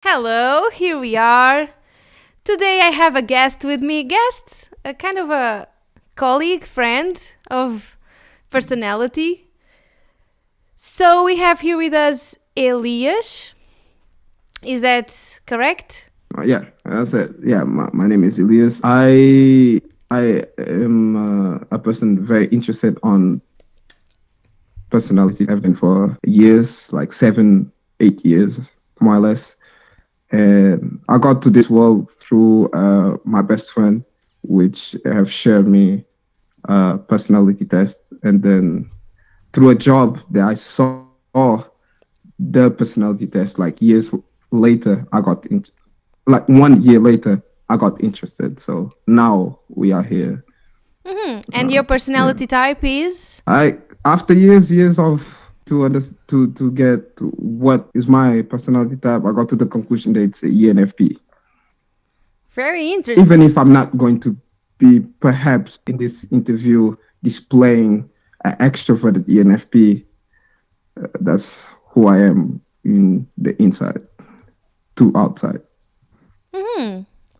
Hello, here we are. Today I have a guest with me. Guest, a kind of a colleague, friend of personality. So we have here with us Elias. Is that correct? Yeah, that's it. Yeah, my name is Elias. I am a person very interested on personality. I've been for years, like 7, 8 years, more or less. And I got to this world through my best friend, which have shared me personality test, and then through a job that I saw the personality test, like years later, like 1 year later, I got interested. So now we are here. And your Yeah, personality type is? I after years of to get to what is my personality type, I got to the conclusion that it's ENFP. Very Even interesting. if I'm not going to be perhaps in this interview displaying an extroverted ENFP, that's who I am in the inside to outside.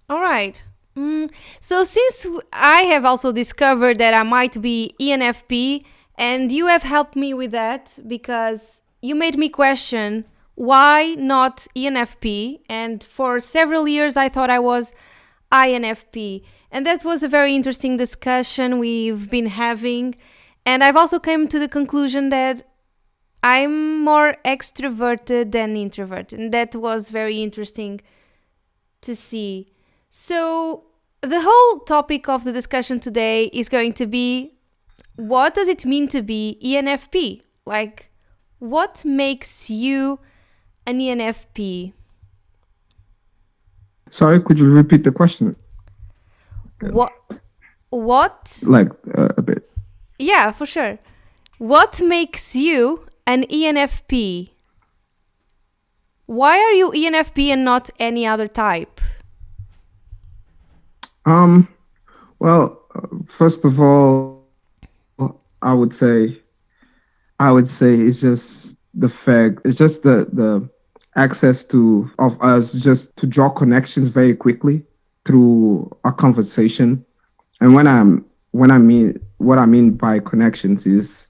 All right. So, since I have also discovered that I might be ENFP, and you have helped me with that because you made me question why not ENFP, and for several years I thought I was INFP, and that was a very interesting discussion we've been having, and I've also come to the conclusion that I'm more extroverted than introverted, and that was very interesting to see. So, the whole topic of the discussion today is going to be what does it mean to be ENFP? Like, what makes you an ENFP? Sorry, could you repeat the question? What? What? Like a bit. Yeah, for sure. What makes you an ENFP? Why are you ENFP and not any other type? Um, well, first of all, I would say it's just the fact, it's just the access to of us just to draw connections very quickly through a conversation. And when I mean what I mean by connections is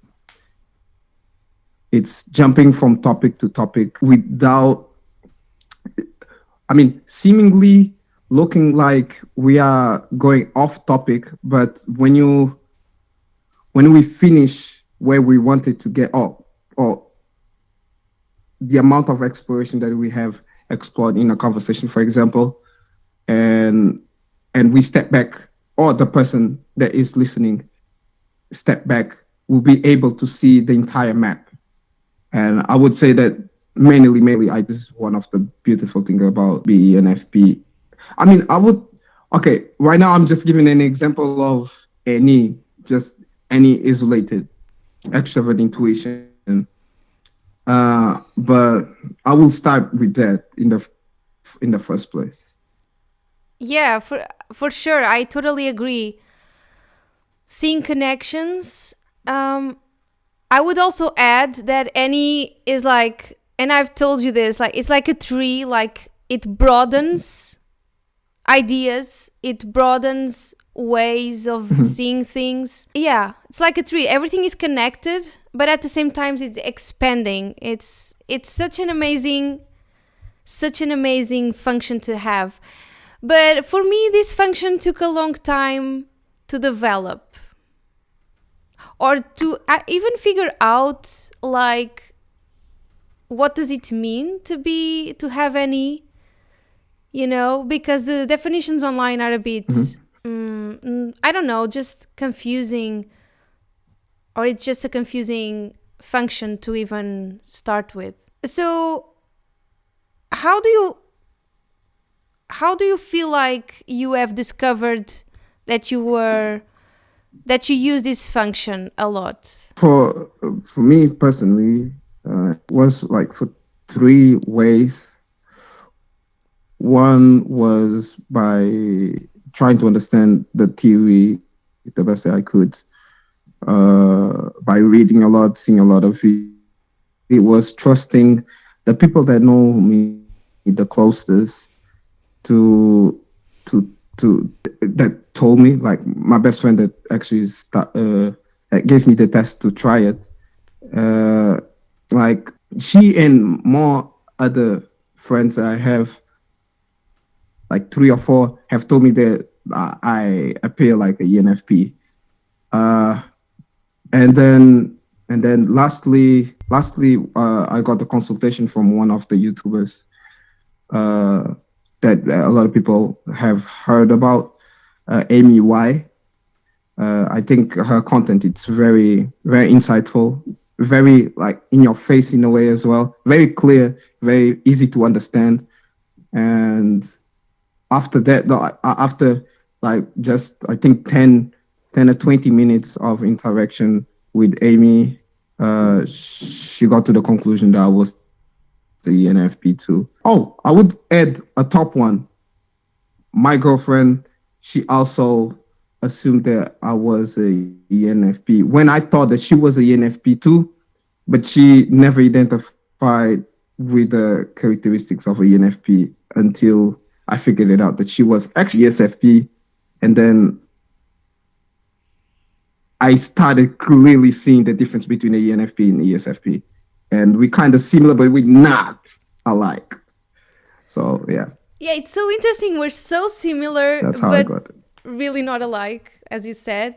it's jumping from topic to topic without, I mean, seemingly looking like we are going off topic, but when we finish where we wanted to get up, or the amount of exploration that we have explored in a conversation, for example, and we step back, or the person that is listening step back, will be able to see the entire map. And I would say that mainly, this is one of the beautiful things about being an FP. I mean, okay, right now I'm just giving an example of just any isolated extrovert intuition. But I will start with that in the first place. Yeah, for sure. I totally agree. Seeing connections. I would also add that any is like, and I've told you this, like it's like a tree. Like it broadens ideas. It broadens ways of seeing things. Yeah, it's like a tree. Everything is connected, but at the same time, it's expanding. It's such an amazing function to have. But for me, this function took a long time to develop or to even figure out like what does it mean to have any, because the definitions online are a bit I don't know, just confusing, or it's just a confusing function to even start with. So how do you how do you feel like you have discovered that you use this function a lot? For me personally, was like for three ways. One was by trying to understand the theory the best that I could, by reading a lot, seeing a lot of it. It was trusting the people that know me the closest to that told me, like my best friend that actually that gave me the test to try it. Uh, like she and more other friends I have, like three or four, have told me that I appear like a ENFP. Uh, and then lastly, I got the consultation from one of the YouTubers uh, that a lot of people have heard about, Amy Y. I think her content, it's very insightful, very like in your face in a way as well, very clear, very easy to understand. And after that, after like just I think 10 or 20 minutes of interaction with Amy, she got to the conclusion that I was the ENFP too. Oh, I would add a top one. My girlfriend, she also assumed that I was a ENFP when I thought that she was a ENFP too, but she never identified with the characteristics of a ENFP until I figured it out that she was actually ESFP. And then I started clearly seeing the difference between a ENFP and ESFP. And we kind of similar, but we're not alike. So yeah, Yeah, it's so interesting. We're so similar, that's how I but got it. really not alike, as you said.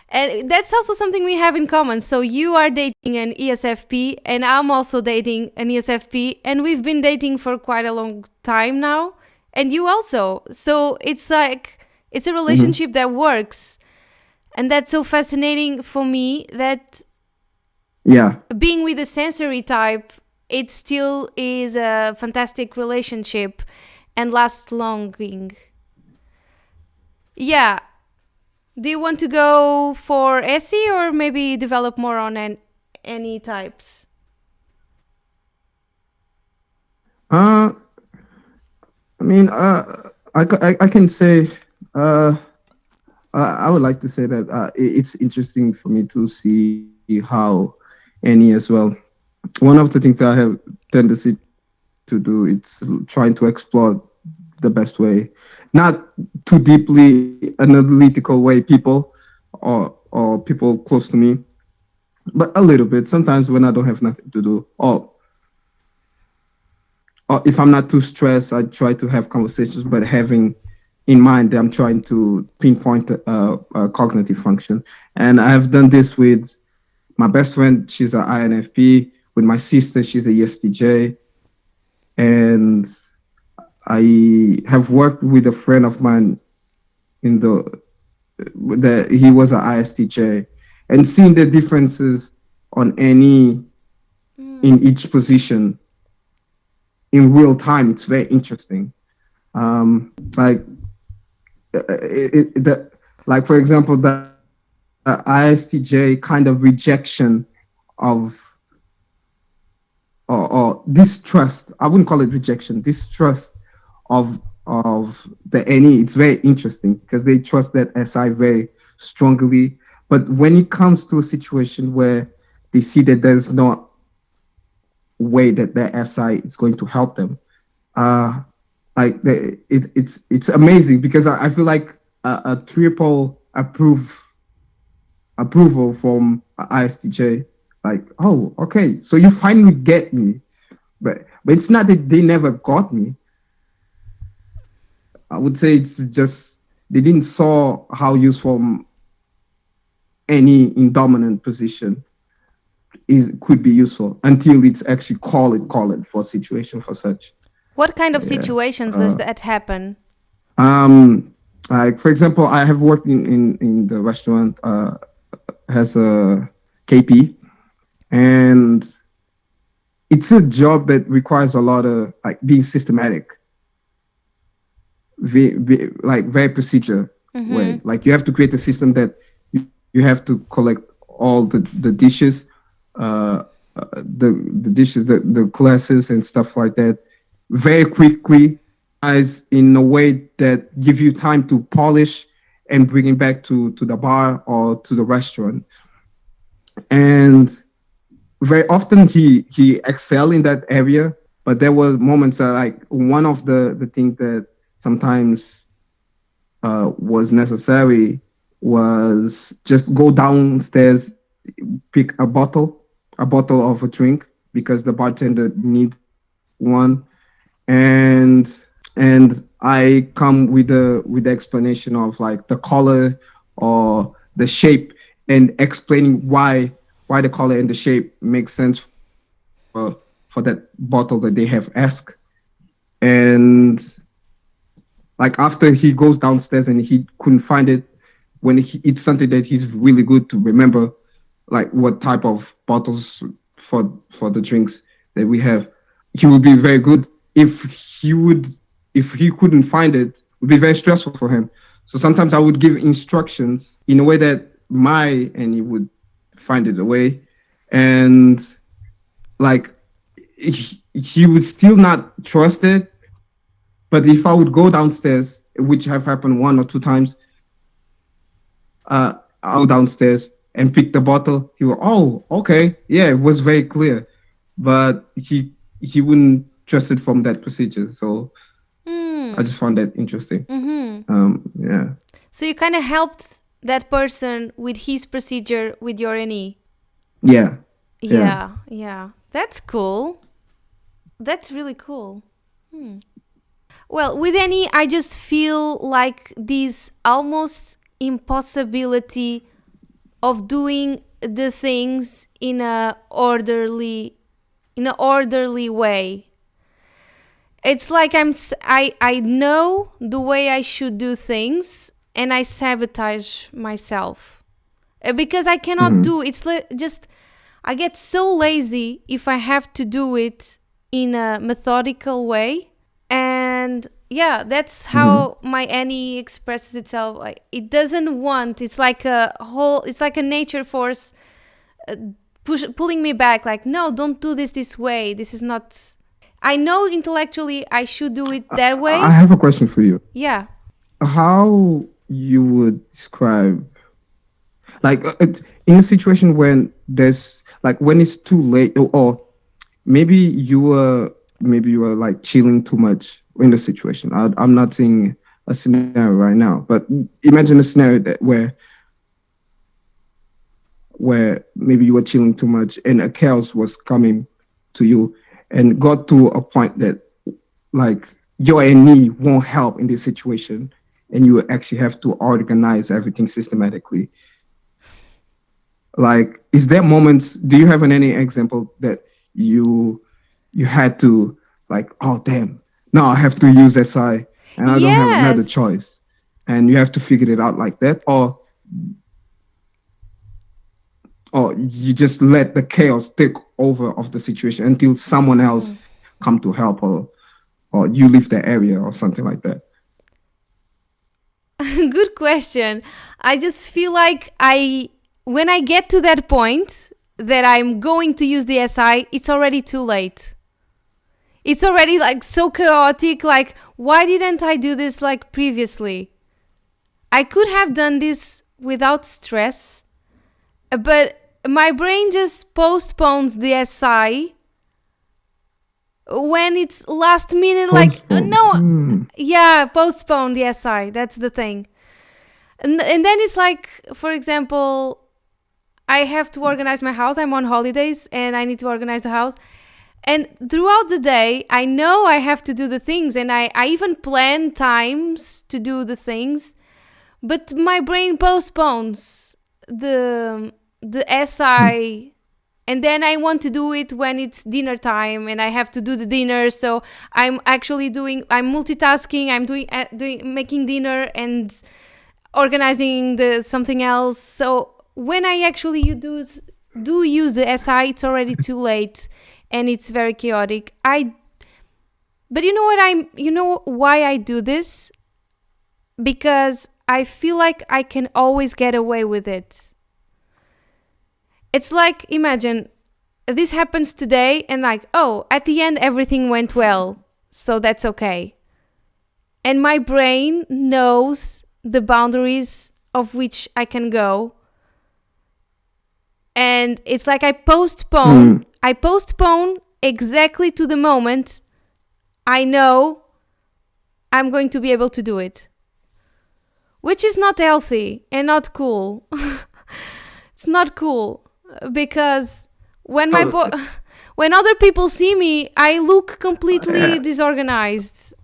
And that's also something we have in common. So you are dating an ESFP, and I'm also dating an ESFP, and we've been dating for quite a long time now. And you also. So it's like, it's a Mm-hmm. relationship that works. And that's so fascinating for me that Yeah. being with a sensory type, it still is a fantastic relationship and lasts longing. Yeah. Do you want to go for SE or maybe develop more on any types? Uh, I mean, I can say, uh, I would like to say that it's interesting for me to see how any as well. One of the things that I have tendency to do, it's trying to explore the best way, not too deeply analytical way people or people close to me, but a little bit. Sometimes when I don't have nothing to do, or if I'm not too stressed, I try to have conversations, but having in mind that I'm trying to pinpoint a cognitive function. And I've done this with my best friend, she's an INFP. With my sister, she's a ESTJ. And I have worked with a friend of mine in he was an ISTJ, and seeing the differences on any in each position in real time, it's very interesting. Like the like for example, the ISTJ kind of rejection of or distrust. I wouldn't call it rejection. Distrust of the NE. It's very interesting because they trust that SI very strongly. But when it comes to a situation where they see that there's no way that their SI is going to help them, uh, it's amazing because I feel like a triple approval from ISTJ. Like, oh, okay, so you finally get me, but it's not that they never got me. I would say it's just they didn't saw how useful any in dominant position is could be useful until it's actually call it for a situation for such. What kind of Yeah. situations does that happen? Um, like for example, I have worked in the restaurant as a KP, and it's a job that requires a lot of like being systematic, like very procedure way. Like you have to create a system that you have to collect all the dishes, uh, the dishes, the classes and stuff like that, very quickly, as in a way that give you time to polish and bring it back to the bar or to the restaurant. And very often he excel in that area, But there were moments that, like, one of the things that sometimes was necessary was just go downstairs, pick a bottle of a drink because the bartender needs one, and I come with the explanation of like the color or the shape, and explaining why the color and the shape makes sense for that bottle that they have asked. And like after he goes downstairs and he couldn't find it, when it's something that he's really good to remember, like what type of bottles for the drinks that we have, he would be very good. If if he couldn't find it, it would be very stressful for him. So sometimes I would give instructions in a way that and he would find it away, and like he would still not trust it. But if I would go downstairs, which have happened one or two times, I'll downstairs and pick the bottle. He will, oh, okay, yeah, it was very clear, but he wouldn't trust it from that procedure. So I just found that interesting. Yeah. So you kind of helped that person with his procedure with your NE. Yeah. Yeah. That's cool. That's really cool. Well, with NE, I just feel like this almost impossibility of doing the things in a orderly way. It's like I know the way I should do things, and I sabotage myself because I cannot do it's just I get so lazy if I have to do it in a methodical way. And yeah, that's how my NE expresses itself. Like it doesn't want, it's like a nature force pulling me back, like, no, don't do this way, this is not, I know intellectually I should do it that way. I have a question for you. Yeah. How you would describe, like, in a situation when there's like when it's too late, or maybe you were like chilling too much in the situation. I'm not saying a scenario right now, but imagine a scenario that where maybe you were chilling too much and a chaos was coming to you, and got to a point that like your NE won't help in this situation, and you actually have to organize everything systematically. Like, is there moments, do you have any example that you had to, like, oh damn, now I have to use SI and I don't have another choice, and you have to figure it out like that? Or you just let the chaos take over of the situation until someone else come to help, or you leave the area or something like that? Good question. I just feel like when I get to that point that I'm going to use the SI, it's already too late. It's already like so chaotic. Like, why didn't I do this like previously? I could have done this without stress, but my brain just postpones the SI when it's last minute. Like, no, yeah, postpone the SI. That's the thing. And then it's like, for example, I have to organize my house. I'm on holidays and I need to organize the house. And throughout the day, I know I have to do the things, and I even plan times to do the things, but my brain postpones the SI, and then I want to do it when it's dinner time and I have to do the dinner. So I'm multitasking. I'm doing making dinner and organizing something else. So when I actually do use the SI, it's already too late and it's very chaotic. But you know why I do this? Because I feel like I can always get away with it. It's like, imagine this happens today and like, oh, at the end everything went well, so that's okay. And my brain knows the boundaries of which I can go. And it's like I postpone exactly to the moment I know I'm going to be able to do it. Which is not healthy and not cool. It's not cool because when Oh, when other people see me, I look completely yeah. disorganized.